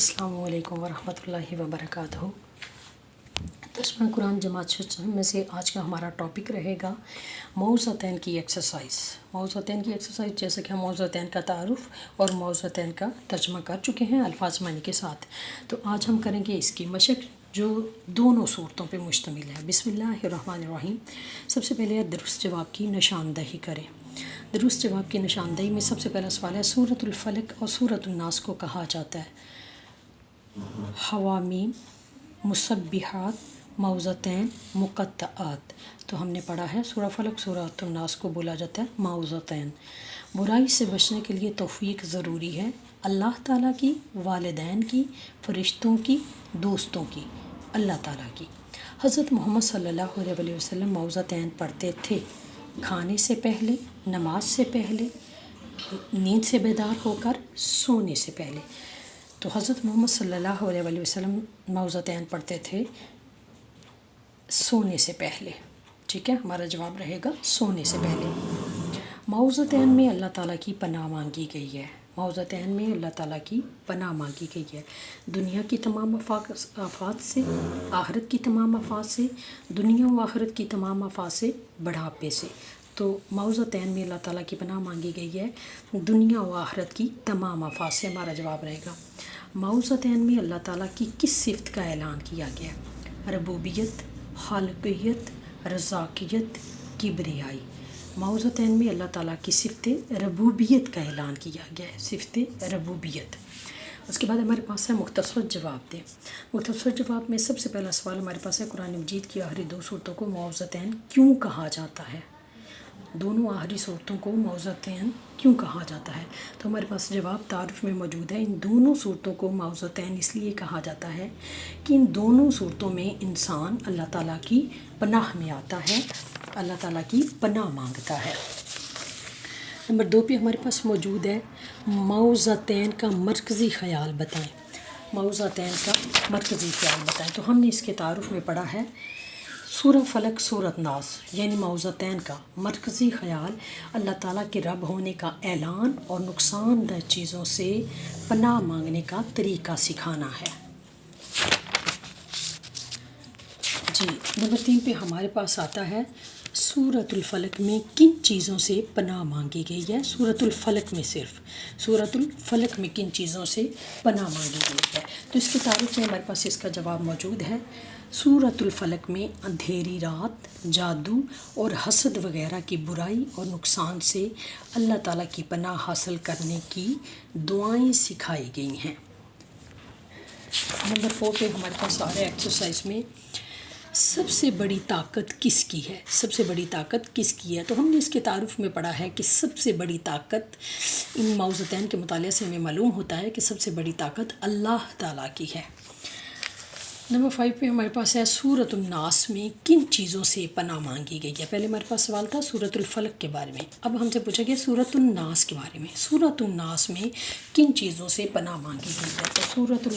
السلام علیکم ورحمۃ اللہ وبرکاتہ۔ ترجمہ قرآن جماعت میں سے آج کا ہمارا ٹاپک رہے گا موضوعتین کی ایکسرسائز۔ موضوعتین کی ایکسرسائز، جیسا کہ ہم موضوعتین کا تعارف اور موضوعتین کا ترجمہ کر چکے ہیں الفاظ معنی کے ساتھ، تو آج ہم کریں گے اس کی مشق جو دونوں صورتوں پہ مشتمل ہے۔ بسم اللہ الرحمن الرحیم۔ سب سے پہلے درست جواب کی نشاندہی کریں۔ درست جواب کی نشاندہی میں سب سے پہلا سوال ہے، سورۃ الفلق اور سورۃ الناس کو کہا جاتا ہے حوامیم، مسبحات، موضوعتین، مقطعات۔ تو ہم نے پڑھا ہے سورہ فلق سورۃ الناس کو بولا جاتا ہے موضوعتین۔ برائی سے بچنے کے لیے توفیق ضروری ہے، اللہ تعالیٰ کی، والدین کی، فرشتوں کی، دوستوں کی، اللہ تعالیٰ کی۔ حضرت محمد صلی اللہ علیہ وسلم موضوعتین پڑھتے تھے، کھانے سے پہلے، نماز سے پہلے، نیند سے بیدار ہو کر سونے سے پہلے۔ تو حضرت محمد صلی اللہ علیہ وسلم موضوعتین پڑھتے تھے سونے سے پہلے۔ ٹھیک ہے، ہمارا جواب رہے گا سونے سے پہلے۔ موضوعتین میں اللہ تعالیٰ کی پناہ مانگی گئی ہے۔ موضوعتین میں اللہ تعالیٰ کی پناہ مانگی گئی ہے، دنیا کی تمام آفات سے، آخرت کی تمام آفات سے، دنیا و آخرت کی تمام آفات سے، بڑھاپے سے۔ تو موضوعتین میں اللہ تعالیٰ کی پناہ مانگی گئی ہے دنیا و آخرت کی تمام آفات سے، ہمارا جواب رہے گا۔ موضوعتین میں اللہ تعالیٰ کی کس صفت کا اعلان کیا گیا ہے؟ ربوبیت، خالقیت، رزاقیت، کبریائی۔ موضوعتین میں اللہ تعالیٰ کی صفت ربوبیت کا اعلان کیا گیا ہے، صفت ربوبیت۔ اس کے بعد ہمارے پاس ہے مختصر جواب دیں۔ مختصر جواب میں سب سے پہلا سوال ہمارے پاس ہے، قرآن مجید کی آخری دو صورتوں کو موضوعتین کیوں کہا جاتا ہے؟ دونوں آخری صورتوں کو موضوعتین کیوں کہا جاتا ہے؟ تو ہمارے پاس جواب تعارف میں موجود ہے۔ ان دونوں صورتوں کو موضوعتین اس لیے کہا جاتا ہے کہ ان دونوں صورتوں میں انسان اللہ تعالیٰ کی پناہ میں آتا ہے، اللہ تعالیٰ کی پناہ مانگتا ہے۔ نمبر 2 پہ ہمارے پاس موجود ہے، موضوعتین کا مرکزی خیال بتائیں۔ موضوعتین کا مرکزی خیال بتائیں۔ تو ہم نے اس کے تعارف میں پڑھا ہے سورہ فلق سورۃ ناس، یعنی موضوعتین کا مرکزی خیال اللہ تعالیٰ کے رب ہونے کا اعلان اور نقصان دہ چیزوں سے پناہ مانگنے کا طریقہ سکھانا ہے۔ جی، نمبر 3 پہ ہمارے پاس آتا ہے سورۃ الفلق میں کن چیزوں سے پناہ مانگی گئی ہے؟ سورۃ الفلق میں صرف سورۃ الفلق میں کن چیزوں سے پناہ مانگی گئی ہے؟ تو اس کے تعارف میں ہمارے پاس اس کا جواب موجود ہے۔ سورۃ الفلق میں اندھیری رات، جادو اور حسد وغیرہ کی برائی اور نقصان سے اللہ تعالیٰ کی پناہ حاصل کرنے کی دعائیں سکھائی گئی ہیں۔ نمبر 4 پہ ہمارے پاس آ رہا ہے ایکسرسائز میں، سب سے بڑی طاقت کس کی ہے؟ سب سے بڑی طاقت کس کی ہے؟ تو ہم نے اس کے تعارف میں پڑھا ہے کہ سب سے بڑی طاقت، ان موضوعتین کے مطالعے سے ہمیں معلوم ہوتا ہے کہ سب سے بڑی طاقت اللہ تعالیٰ کی ہے۔ نمبر 5 پہ ہمارے پاس ہے سورۃ الناس میں کن چیزوں سے پناہ مانگی گئی ہے؟ پہلے ہمارے پاس سوال تھا سورۃ الفلق کے بارے میں، اب ہم سے پوچھا گیا سورۃ الناس کے بارے میں۔ سورۃ الناس میں کن چیزوں سے پناہ مانگی گئی ہے؟ تو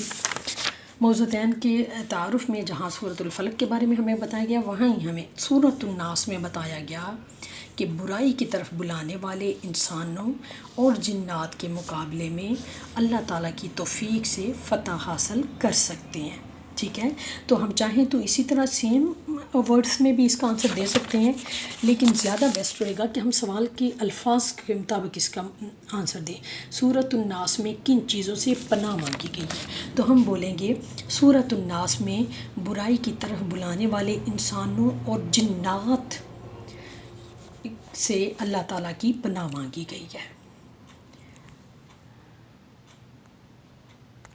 موضوعتین کے تعارف میں جہاں سورۃ الفلق کے بارے میں ہمیں بتایا گیا، وہاں ہی ہمیں سورۃ الناس میں بتایا گیا کہ برائی کی طرف بلانے والے انسانوں اور جنات کے مقابلے میں اللہ تعالیٰ کی توفیق سے فتح حاصل کر سکتے ہیں۔ ٹھیک ہے، تو ہم چاہیں تو اسی طرح سیم ورڈز میں بھی اس کا آنسر دے سکتے ہیں، لیکن زیادہ بیسٹ رہے گا کہ ہم سوال کے الفاظ کے مطابق اس کا آنسر دیں۔ سورۃ الناس میں کن چیزوں سے پناہ مانگی گئی ہے؟ تو ہم بولیں گے سورۃ الناس میں برائی کی طرف بلانے والے انسانوں اور جنات سے اللہ تعالیٰ کی پناہ مانگی گئی ہے۔